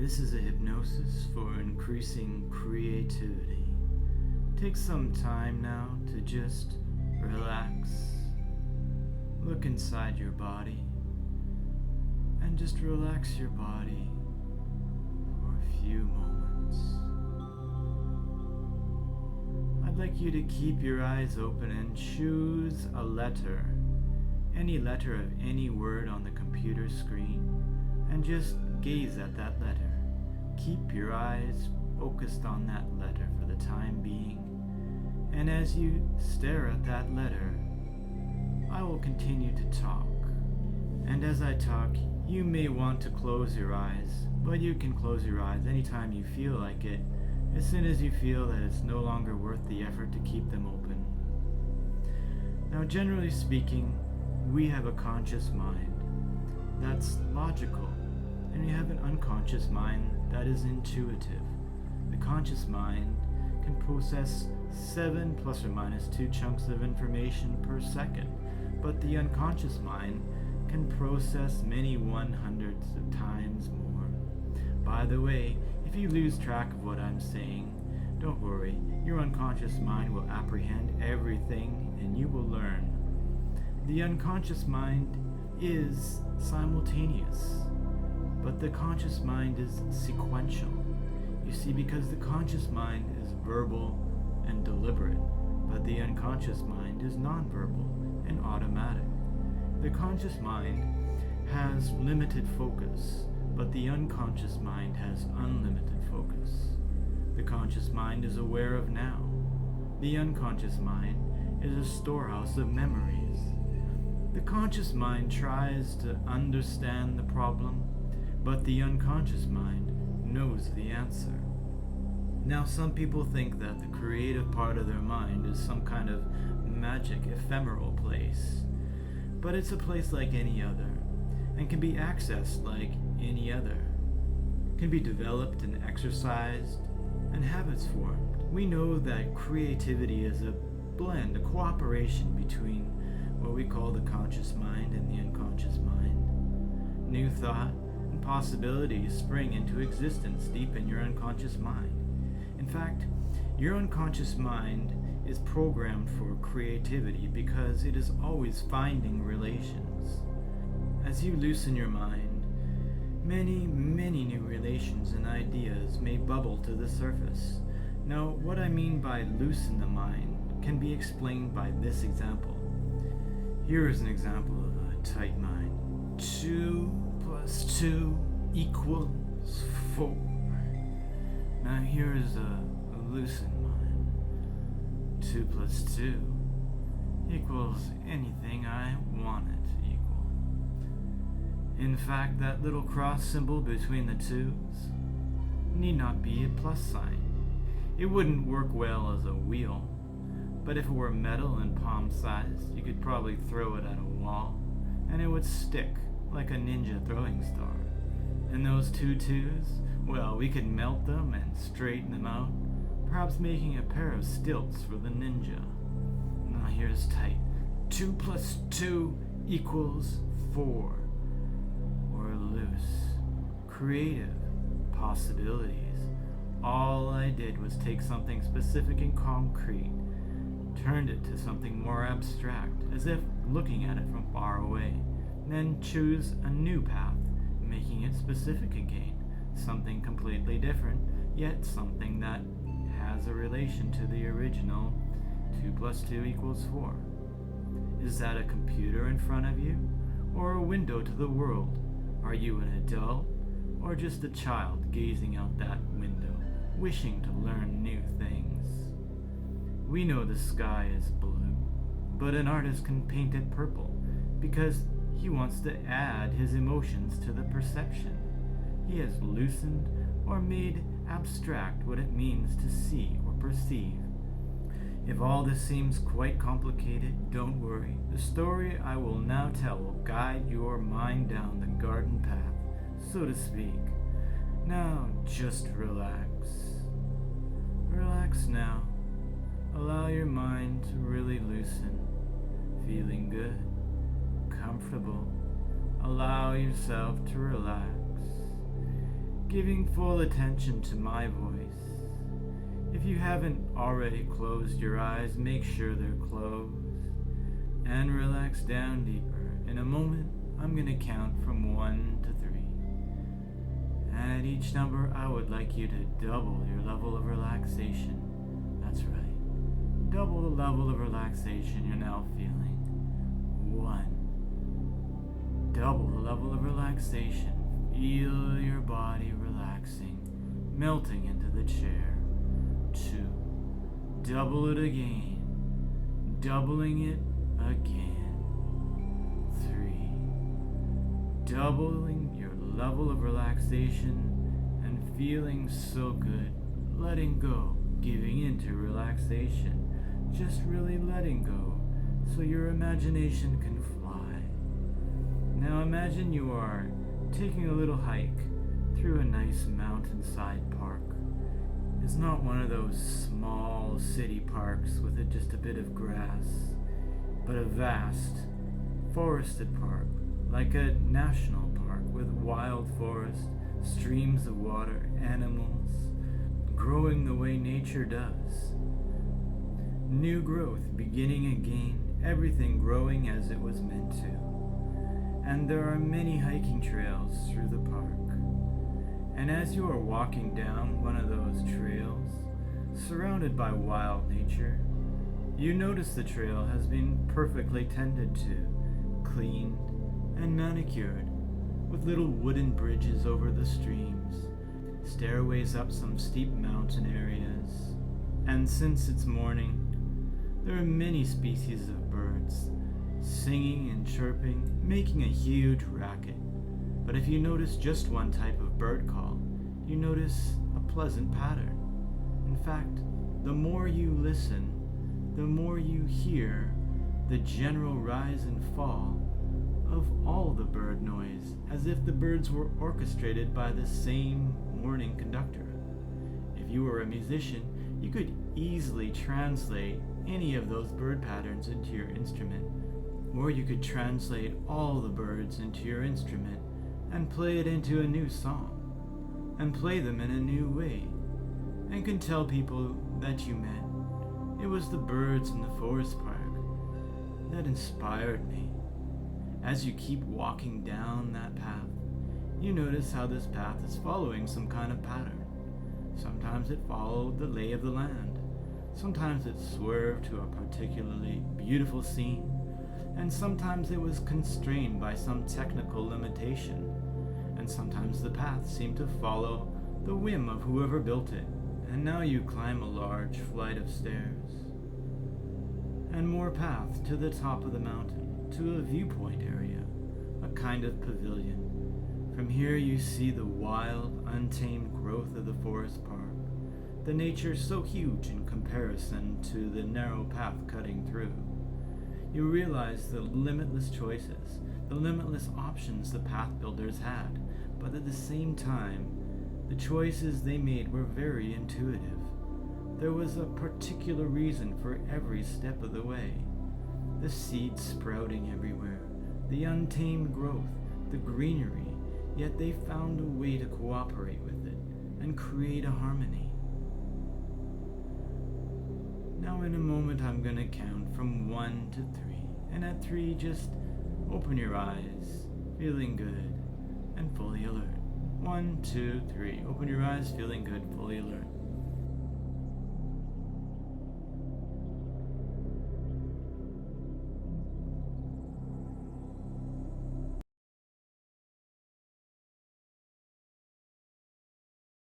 This is a hypnosis for increasing creativity. Take some time now to just relax. Look inside your body and just relax your body for a few moments. I'd like you to keep your eyes open and choose a letter, any letter of any word on the computer screen, and just gaze at that letter. Keep your eyes focused on that letter for the time being, and as you stare at that letter, I will continue to talk. And as I talk, you may want to close your eyes, but you can close your eyes anytime you feel like it, as soon as you feel that it's no longer worth the effort to keep them open. Now, generally speaking, we have a conscious mind that's logical, and we have an unconscious mind that is intuitive. The conscious mind can process 7 plus or minus 2 chunks of information per second, but the unconscious mind can process many 100s of times more. By the way, if you lose track of what I'm saying, don't worry, your unconscious mind will apprehend everything and you will learn. The unconscious mind is simultaneous, but the conscious mind is sequential. You see, because the conscious mind is verbal and deliberate, but the unconscious mind is nonverbal and automatic. The conscious mind has limited focus, but the unconscious mind has unlimited focus. The conscious mind is aware of now. The unconscious mind is a storehouse of memories. The conscious mind tries to understand the problem, but the unconscious mind knows the answer. Now, some people think that the creative part of their mind is some kind of magic, ephemeral place, but it's a place like any other, and can be accessed like any other, can be developed and exercised, and habits formed. We know that creativity is a blend, a cooperation between what we call the conscious mind and the unconscious mind. New thought and possibilities spring into existence deep in your unconscious mind. In fact, your unconscious mind is programmed for creativity because it is always finding relations. As you loosen your mind, many new relations and ideas may bubble to the surface. Now, what I mean by loosen the mind can be explained by this example. Here is an example of a tight mind. 2 plus 2 equals 4. Now here is a loosened mind. 2 plus 2 equals anything I want it to equal. In fact, that little cross symbol between the 2's need not be a plus sign. It wouldn't work well as a wheel, but if it were metal and palm-sized, you could probably throw it at a wall, and it would stick like a ninja throwing star. And those 2 2's, well, we could melt them and straighten them out, perhaps making a pair of stilts for the ninja. Now here's tight. 2 plus 2 equals 4. Or loose. Creative possibilities. All I did was take something specific and concrete, turned it to something more abstract, as if looking at it from far away, then choose a new path, making it specific again, something completely different, yet something that has a relation to the original 2 plus 2 equals 4. Is that a computer in front of you, or a window to the world? Are you an adult, or just a child gazing out that window, wishing to learn new things? We know the sky is blue, but an artist can paint it purple because he wants to add his emotions to the perception. He has loosened or made abstract what it means to see or perceive. If all this seems quite complicated, don't worry. The story I will now tell will guide your mind down the garden path, so to speak. Now, just relax. Relax now. Allow your mind to really loosen. Feeling good, comfortable. Allow yourself to relax. giving full attention to my voice. If you haven't already closed your eyes, make sure they're closed and relax down deeper. In a moment, I'm going to count from 1 to 3. At each number, I would like you to double your level of relaxation. That's right. Double the level of relaxation you're now feeling. 1. Double the level of relaxation. Feel your body relaxing, melting into the chair. 2. Double it again. Doubling it again. 3. Doubling your level of relaxation and feeling so good. Letting go, giving into relaxation. Just really letting go so your imagination can fly. Now imagine you are taking a little hike through a nice mountainside park. It's not one of those small city parks with just a bit of grass, but a vast, forested park, like a national park with wild forest, streams of water, animals, growing the way nature does. New growth beginning again, everything growing as it was meant to. And there are many hiking trails through the park. And as you are walking down one of those trails, surrounded by wild nature, you notice the trail has been perfectly tended to, cleaned, and manicured, with little wooden bridges over the streams, stairways up some steep mountain areas. And since it's morning, there are many species of birds, singing and chirping, making a huge racket. But if you notice just one type of bird call, you notice a pleasant pattern. In fact, the more you listen, the more you hear the general rise and fall of all the bird noise, as if the birds were orchestrated by the same morning conductor. If you were a musician, you could easily translate any of those bird patterns into your instrument, or you could translate all the birds into your instrument and play it into a new song, and play them in a new way, and can tell people that you met. It was the birds in the forest park that inspired me. As you keep walking down that path, you notice how this path is following some kind of pattern. Sometimes it followed the lay of the land. Sometimes it swerved to a particularly beautiful scene, and sometimes it was constrained by some technical limitation, and sometimes the path seemed to follow the whim of whoever built it. And now you climb a large flight of stairs, and more path to the top of the mountain, to a viewpoint area, a kind of pavilion. From here you see the wild, untamed growth of the forest park, the nature so huge in comparison to the narrow path cutting through. You realize the limitless choices, the limitless options the path builders had, but at the same time, the choices they made were very intuitive. There was a particular reason for every step of the way. The seeds sprouting everywhere, the untamed growth, the greenery, yet they found a way to cooperate with it and create a harmony. Now in a moment I'm going to count from 1 to 3, and at 3 just open your eyes, feeling good and fully alert. 1, 2, 3. Open your eyes, feeling good, fully alert.